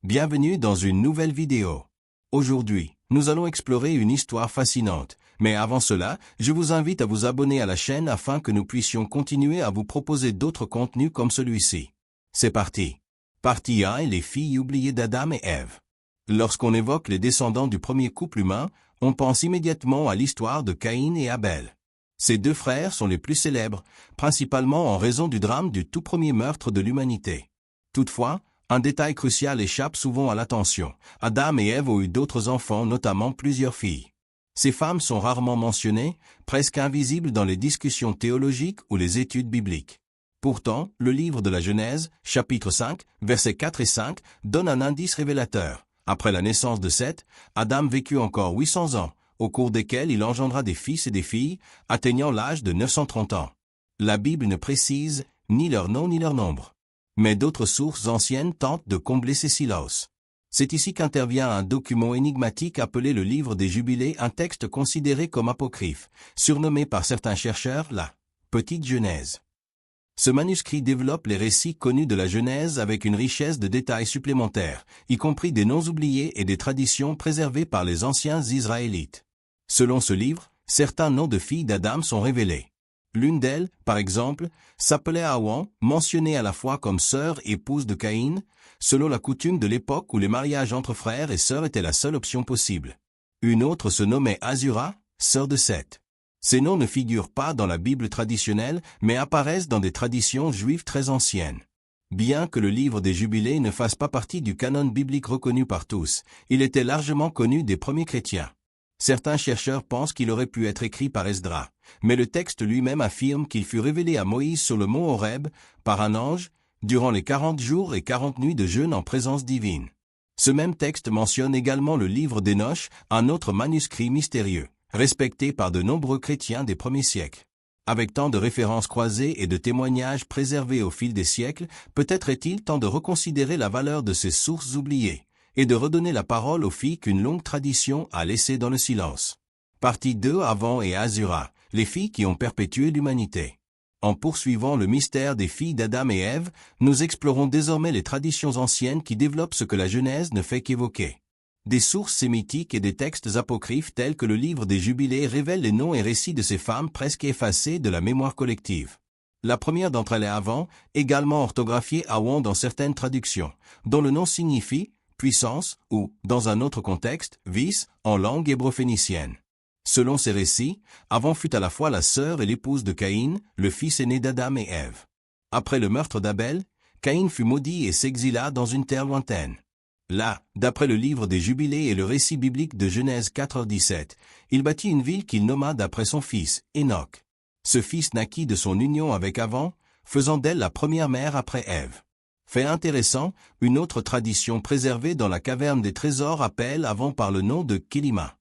Bienvenue dans une nouvelle vidéo. Aujourd'hui, nous allons explorer une histoire fascinante, mais avant cela, je vous invite à vous abonner à la chaîne afin que nous puissions continuer à vous proposer d'autres contenus comme celui-ci. C'est parti. Partie 1 : les filles oubliées d'Adam et Ève. Lorsqu'on évoque les descendants du premier couple humain, on pense immédiatement à l'histoire de Caïn et Abel. Ces deux frères sont les plus célèbres, principalement en raison du drame du tout premier meurtre de l'humanité. Toutefois, un détail crucial échappe souvent à l'attention. Adam et Ève ont eu d'autres enfants, notamment plusieurs filles. Ces femmes sont rarement mentionnées, presque invisibles dans les discussions théologiques ou les études bibliques. Pourtant, le livre de la Genèse, chapitre 5, versets 4 et 5, donne un indice révélateur. Après la naissance de Seth, Adam vécut encore 800 ans, au cours desquels il engendra des fils et des filles, atteignant l'âge de 930 ans. La Bible ne précise ni leur nom ni leur nombre. Mais d'autres sources anciennes tentent de combler ces silences. C'est ici qu'intervient un document énigmatique appelé le Livre des Jubilés, un texte considéré comme apocryphe, surnommé par certains chercheurs la Petite Genèse. Ce manuscrit développe les récits connus de la Genèse avec une richesse de détails supplémentaires, y compris des noms oubliés et des traditions préservées par les anciens Israélites. Selon ce livre, certains noms de filles d'Adam sont révélés. L'une d'elles, par exemple, s'appelait Hawan, mentionnée à la fois comme sœur et épouse de Caïn, selon la coutume de l'époque où les mariages entre frères et sœurs étaient la seule option possible. Une autre se nommait Azura, sœur de Seth. Ces noms ne figurent pas dans la Bible traditionnelle, mais apparaissent dans des traditions juives très anciennes. Bien que le livre des Jubilés ne fasse pas partie du canon biblique reconnu par tous, il était largement connu des premiers chrétiens. Certains chercheurs pensent qu'il aurait pu être écrit par Esdras, mais le texte lui-même affirme qu'il fut révélé à Moïse sur le mont Horeb, par un ange, durant les 40 jours et 40 nuits de jeûne en présence divine. Ce même texte mentionne également le livre d'Hénoch, un autre manuscrit mystérieux, respecté par de nombreux chrétiens des premiers siècles. Avec tant de références croisées et de témoignages préservés au fil des siècles, peut-être est-il temps de reconsidérer la valeur de ces sources oubliées, et de redonner la parole aux filles qu'une longue tradition a laissées dans le silence. Partie 2 : Hawan et Azura, les filles qui ont perpétué l'humanité. En poursuivant le mystère des filles d'Adam et Ève, nous explorons désormais les traditions anciennes qui développent ce que la Genèse ne fait qu'évoquer. Des sources sémitiques et des textes apocryphes tels que le livre des Jubilés révèlent les noms et récits de ces femmes presque effacés de la mémoire collective. La première d'entre elles est Hawan, également orthographiée Hawan dans certaines traductions, dont le nom signifie puissance ou, dans un autre contexte, vice, en langue hébreu-phénicienne. Selon ces récits, Hawan fut à la fois la sœur et l'épouse de Caïn, le fils aîné d'Adam et Ève. Après le meurtre d'Abel, Caïn fut maudit et s'exila dans une terre lointaine. Là, d'après le livre des Jubilés et le récit biblique de Genèse 4:17, il bâtit une ville qu'il nomma d'après son fils, Hénoch. Ce fils naquit de son union avec Hawan, faisant d'elle la première mère après Ève. Fait intéressant, une autre tradition préservée dans la caverne des trésors appelle Hawan par le nom de Kélima.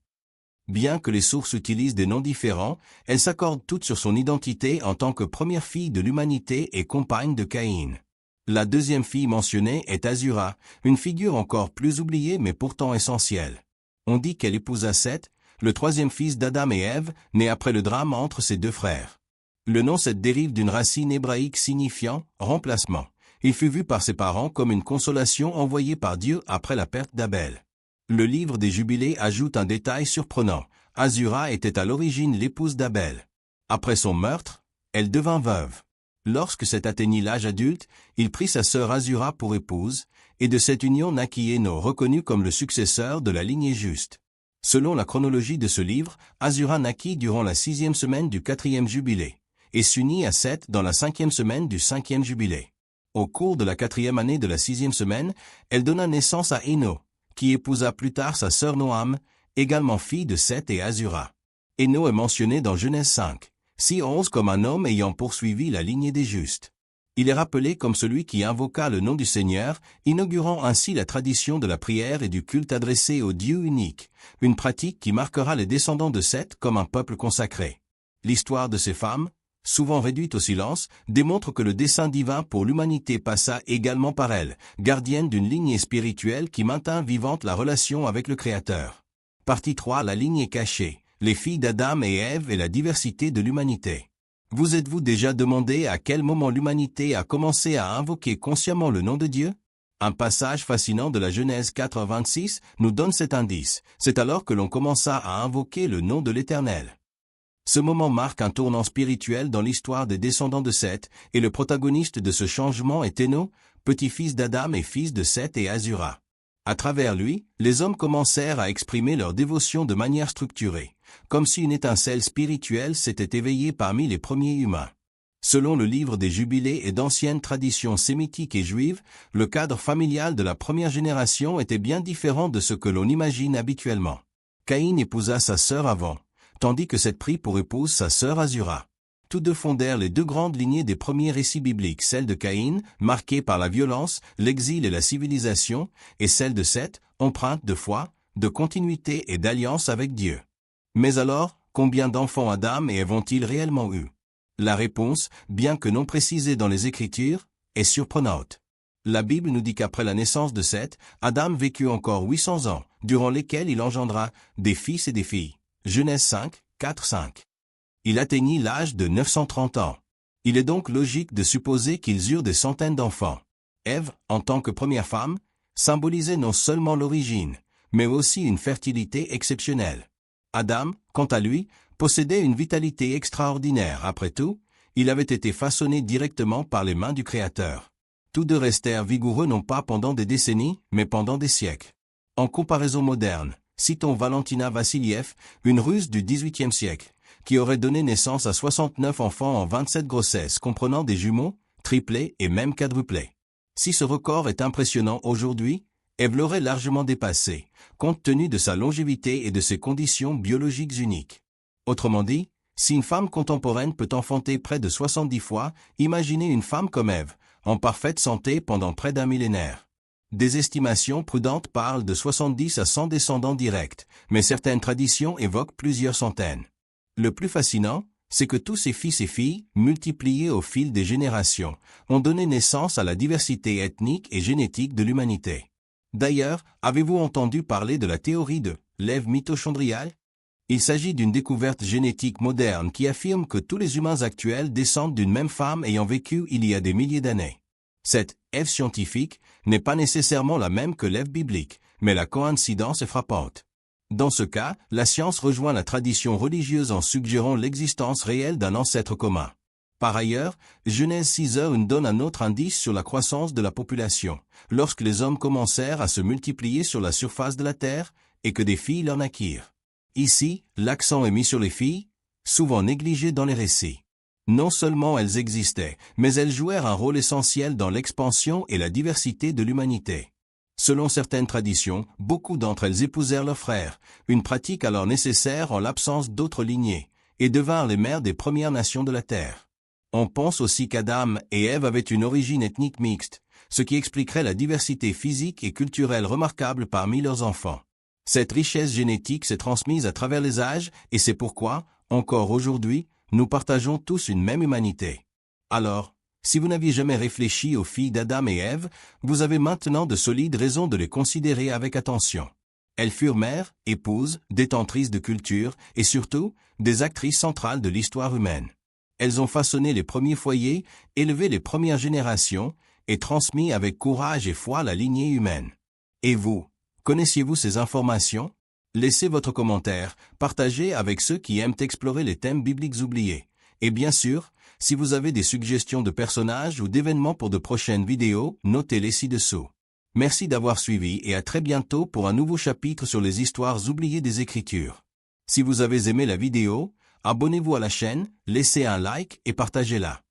Bien que les sources utilisent des noms différents, elles s'accordent toutes sur son identité en tant que première fille de l'humanité et compagne de Caïn. La deuxième fille mentionnée est Azura, une figure encore plus oubliée mais pourtant essentielle. On dit qu'elle épousa Seth, le troisième fils d'Adam et Ève, né après le drame entre ses deux frères. Le nom Seth dérive d'une racine hébraïque signifiant « remplacement ». Il fut vu par ses parents comme une consolation envoyée par Dieu après la perte d'Abel. Le livre des Jubilés ajoute un détail surprenant. Azura était à l'origine l'épouse d'Abel. Après son meurtre, elle devint veuve. Lorsque Seth atteignit l'âge adulte, il prit sa sœur Azura pour épouse, et de cette union naquit Hénoch, reconnu comme le successeur de la lignée juste. Selon la chronologie de ce livre, Azura naquit durant la 6e semaine du 4e jubilé, et s'unit à Seth dans la 5e semaine du 5e jubilé. Au cours de la 4e année de la 6e semaine, elle donna naissance à Hénoch, qui épousa plus tard sa sœur Noam, également fille de Seth et Azura. Hénoch est mentionné dans Genèse 5, 6-11 comme un homme ayant poursuivi la lignée des justes. Il est rappelé comme celui qui invoqua le nom du Seigneur, inaugurant ainsi la tradition de la prière et du culte adressé au Dieu unique, une pratique qui marquera les descendants de Seth comme un peuple consacré. L'histoire de ces femmes, souvent réduite au silence, démontre que le dessein divin pour l'humanité passa également par elles, gardienne d'une lignée spirituelle qui maintint vivante la relation avec le Créateur. Partie 3 : la lignée cachée, les filles d'Adam et Ève et la diversité de l'humanité. Vous êtes-vous déjà demandé à quel moment l'humanité a commencé à invoquer consciemment le nom de Dieu ? Un passage fascinant de la Genèse 4:26 nous donne cet indice. C'est alors que l'on commença à invoquer le nom de l'Éternel. Ce moment marque un tournant spirituel dans l'histoire des descendants de Seth, et le protagoniste de ce changement est Héno, petit-fils d'Adam et fils de Seth et Azura. À travers lui, les hommes commencèrent à exprimer leur dévotion de manière structurée, comme si une étincelle spirituelle s'était éveillée parmi les premiers humains. Selon le livre des Jubilés et d'anciennes traditions sémitiques et juives, le cadre familial de la première génération était bien différent de ce que l'on imagine habituellement. Caïn épousa sa sœur avant, tandis que Seth prit pour épouse sa sœur Azura. Tous deux fondèrent les deux grandes lignées des premiers récits bibliques, celle de Caïn, marquée par la violence, l'exil et la civilisation, et celle de Seth, empreinte de foi, de continuité et d'alliance avec Dieu. Mais alors, combien d'enfants Adam et Ève ont-ils réellement eu? La réponse, bien que non précisée dans les Écritures, est surprenante. La Bible nous dit qu'après la naissance de Seth, Adam vécut encore 800 ans, durant lesquels il engendra des fils et des filles. Genèse 5, 4-5. Il atteignit l'âge de 930 ans. Il est donc logique de supposer qu'ils eurent des centaines d'enfants. Ève, en tant que première femme, symbolisait non seulement l'origine, mais aussi une fertilité exceptionnelle. Adam, quant à lui, possédait une vitalité extraordinaire. Après tout, il avait été façonné directement par les mains du Créateur. Tous deux restèrent vigoureux non pas pendant des décennies, mais pendant des siècles. En comparaison moderne, citons Valentina Vassiliev, une Russe du XVIIIe siècle, qui aurait donné naissance à 69 enfants en 27 grossesses, comprenant des jumeaux, triplés et même quadruplés. Si ce record est impressionnant aujourd'hui, Ève l'aurait largement dépassé, compte tenu de sa longévité et de ses conditions biologiques uniques. Autrement dit, si une femme contemporaine peut enfanter près de 70 fois, imaginez une femme comme Ève, en parfaite santé pendant près d'un millénaire. Des estimations prudentes parlent de 70 à 100 descendants directs, mais certaines traditions évoquent plusieurs centaines. Le plus fascinant, c'est que tous ces fils et filles, multipliés au fil des générations, ont donné naissance à la diversité ethnique et génétique de l'humanité. D'ailleurs, avez-vous entendu parler de la théorie de l'Ève mitochondriale? Il s'agit d'une découverte génétique moderne qui affirme que tous les humains actuels descendent d'une même femme ayant vécu il y a des milliers d'années. Cette Ève scientifique n'est pas nécessairement la même que l'Ève biblique, mais la coïncidence est frappante. Dans ce cas, la science rejoint la tradition religieuse en suggérant l'existence réelle d'un ancêtre commun. Par ailleurs, Genèse 6:1 nous donne un autre indice sur la croissance de la population, lorsque les hommes commencèrent à se multiplier sur la surface de la terre et que des filles leur naquirent. Ici, l'accent est mis sur les filles, souvent négligées dans les récits. Non seulement elles existaient, mais elles jouèrent un rôle essentiel dans l'expansion et la diversité de l'humanité. Selon certaines traditions, beaucoup d'entre elles épousèrent leurs frères, une pratique alors nécessaire en l'absence d'autres lignées, et devinrent les mères des premières nations de la terre. On pense aussi qu'Adam et Ève avaient une origine ethnique mixte, ce qui expliquerait la diversité physique et culturelle remarquable parmi leurs enfants. Cette richesse génétique s'est transmise à travers les âges, et c'est pourquoi, encore aujourd'hui, nous partageons tous une même humanité. Alors, si vous n'aviez jamais réfléchi aux filles d'Adam et Ève, vous avez maintenant de solides raisons de les considérer avec attention. Elles furent mères, épouses, détentrices de culture et surtout, des actrices centrales de l'histoire humaine. Elles ont façonné les premiers foyers, élevé les premières générations et transmis avec courage et foi la lignée humaine. Et vous, connaissiez-vous ces informations? Laissez votre commentaire, partagez avec ceux qui aiment explorer les thèmes bibliques oubliés. Et bien sûr, si vous avez des suggestions de personnages ou d'événements pour de prochaines vidéos, notez-les ci-dessous. Merci d'avoir suivi et à très bientôt pour un nouveau chapitre sur les histoires oubliées des Écritures. Si vous avez aimé la vidéo, abonnez-vous à la chaîne, laissez un like et partagez-la.